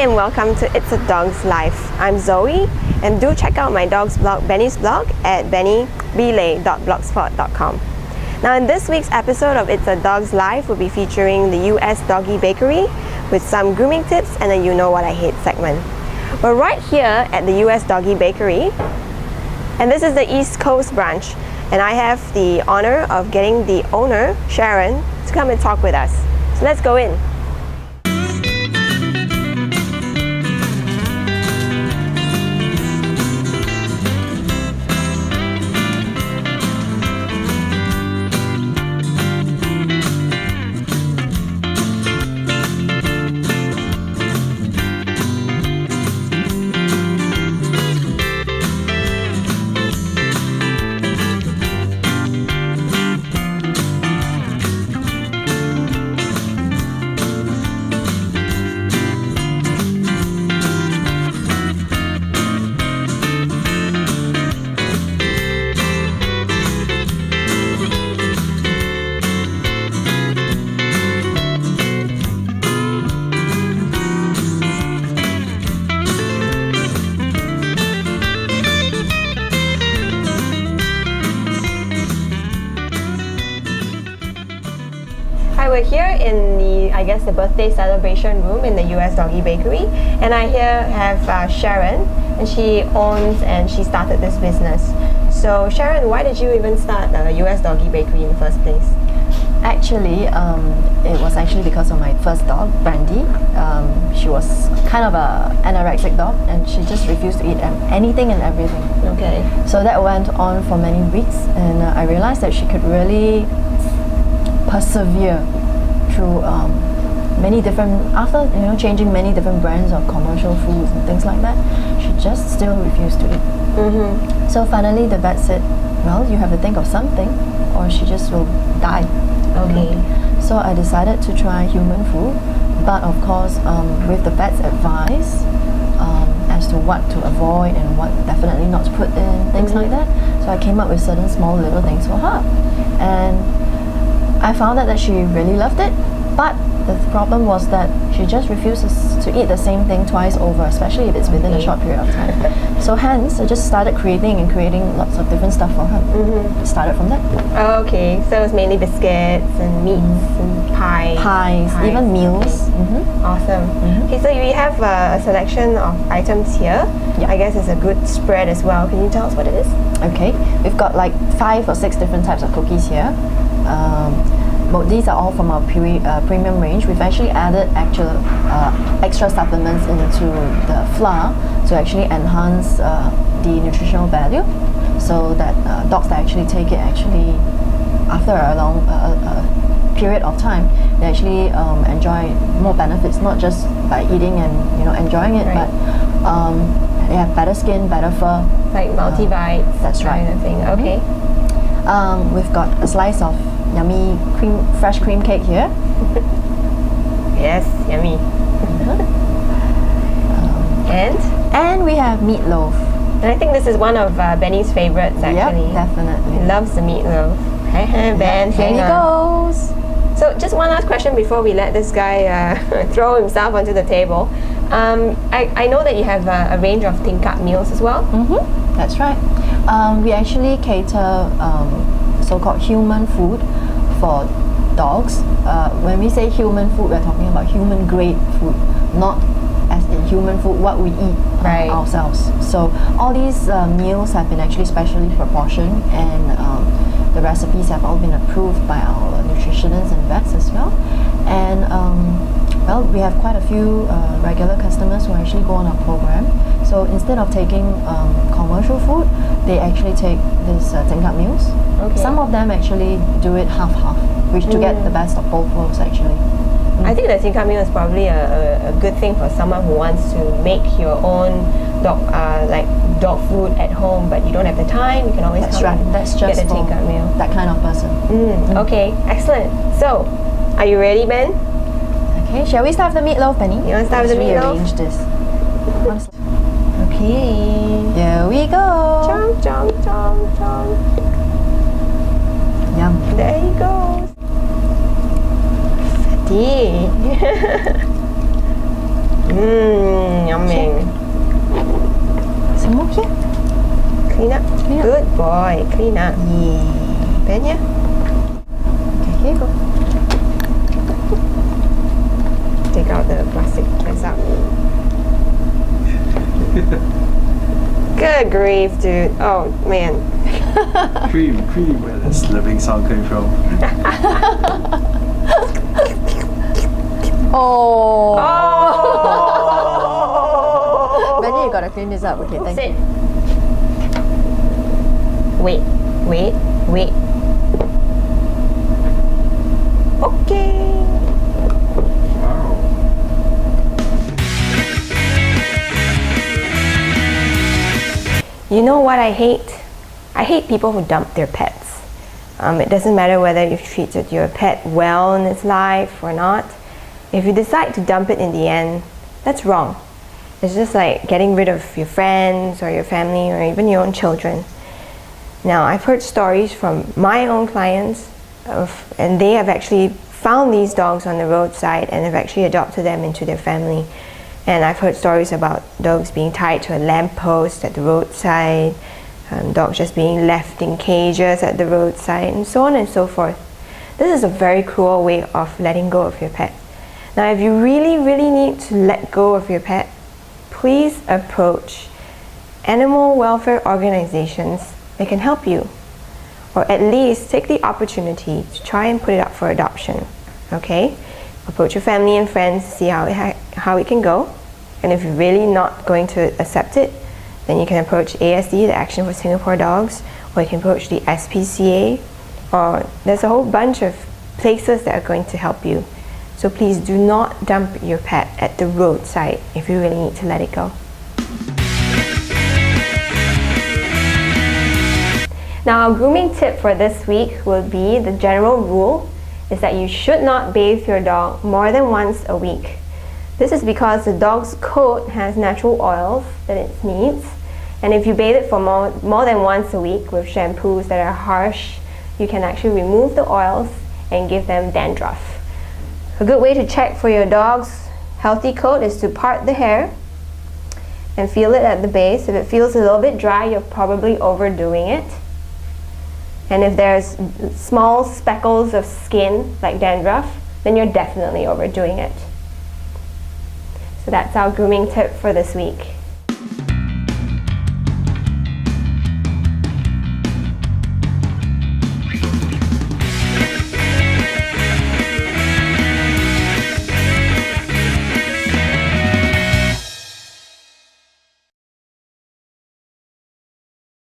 and welcome to It's a Dog's Life. I'm Zoe, and do check out my dog's blog, Benny's blog, at bennybelay.blogspot.com. Now, in this week's episode of It's a Dog's Life, we'll be featuring the US Doggy Bakery with some grooming tips and a You Know What I Hate segment. We're right here at the US Doggy Bakery, and this is the East Coast branch, and I have the honor of getting the owner, Sharon, to come and talk with us. So let's go in. We're here in the birthday celebration room in the US Doggy Bakery, and I here have Sharon, and she owns and she started this business. So Sharon, why did you even start the US Doggy Bakery in the first place? Actually, it was actually because of my first dog, Brandy. She was kind of an anorexic dog, and she just refused to eat anything and everything. Okay. So that went on for many weeks, and I realized that she could really persevere through many different, after changing many different brands of commercial foods and things like that, she just still refused to eat. So finally the vet said, well, you have to think of something or she just will die. Okay. So I decided to try human food, but of course with the vet's advice as to what to avoid and what definitely not to put in, things like that. So I came up with certain small little things for her, and I found out that she really loved it, but the problem was that she just refuses to eat the same thing twice over, especially if it's within a short period of time. So hence, I just started creating lots of different stuff for her. It started from that. Okay, so it's mainly biscuits and meats and pies, even meals. Okay. Awesome. Okay, so we have a selection of items here. Yeah. I guess it's a good spread as well. Can you tell us what it is? Okay, we've got like 5 or 6 different types of cookies here. These are all from our premium range. We've actually added extra supplements into the flour to actually enhance the nutritional value, so that dogs that actually take it after a long period of time, they actually enjoy more benefits, not just by eating and enjoying it, right, but they have better skin, better fur, like multivites. That's right. Kind of thing. Okay. We've got a slice of yummy fresh cream cake here. Yes, yummy. And we have meatloaf. And I think this is one of Benny's favorites, actually. Yep, definitely. He loves the meatloaf. Hey, Ben, here he goes. So just one last question before we let this guy throw himself onto the table. I know that you have a range of tingkat meals as well. That's right. We actually cater so-called human food for dogs. When we say human food, we're talking about human grade food, not as in human food what we eat ourselves. So all these meals have been actually specially proportioned, and the recipes have all been approved by our nutritionists and vets as well. And well, we have quite a few regular customers who actually go on our program. So instead of taking commercial food, they actually take these tingkat meals. Okay. Some of them actually do it half-half, which to get the best of both worlds actually. I think the tingkat meal is probably a good thing for someone who wants to make your own dog food at home, but you don't have the time. You can always That's right. That's just get a tingkat meal. That kind of person. Okay, excellent. So, are you ready, Ben? Okay, shall we start with the meatloaf, Benny? You want to start with the meatloaf? Rearrange this. Okay. There we go. Chomp, chomp, chomp, chomp. Yum. There he goes. Fatty. Yummy. Some more here. Clean up. Clean up. Good boy. Clean up. Yeah. Penya. Okay, here you go. Take out the plastic mess up. Good grief, dude. Oh, man. Cream, where the slurping sound came from. Oh. Oh! Benny, you gotta clean this up. Okay, thank Sit. you. Wait. Okay. Wow. You know what I hate? I hate people who dump their pets. It doesn't matter whether you've treated your pet well in its life or not. If you decide to dump it in the end, that's wrong. It's just like getting rid of your friends or your family or even your own children. Now, I've heard stories from my own clients and they have actually found these dogs on the roadside and have actually adopted them into their family. And I've heard stories about dogs being tied to a lamppost at the roadside, dogs just being left in cages at the roadside, and so on and so forth. This is a very cruel way of letting go of your pet. Now, if you really need to let go of your pet, please approach animal welfare organizations that can help you, or at least take the opportunity to try and put it up for adoption. Okay? Approach your family and friends to see how it can go. And if you're really not going to accept it, then you can approach ASD, the Action for Singapore Dogs, or you can approach the SPCA, or there's a whole bunch of places that are going to help you. So please do not dump your pet at the roadside if you really need to let it go. Now, our grooming tip for this week will be the general rule is that you should not bathe your dog more than once a week. This is because the dog's coat has natural oils that it needs, and if you bathe it for more than once a week with shampoos that are harsh, you can actually remove the oils and give them dandruff. A good way to check for your dog's healthy coat is to part the hair and feel it at the base. If it feels a little bit dry, you're probably overdoing it. And if there's small speckles of skin, like dandruff, then you're definitely overdoing it. So that's our grooming tip for this week.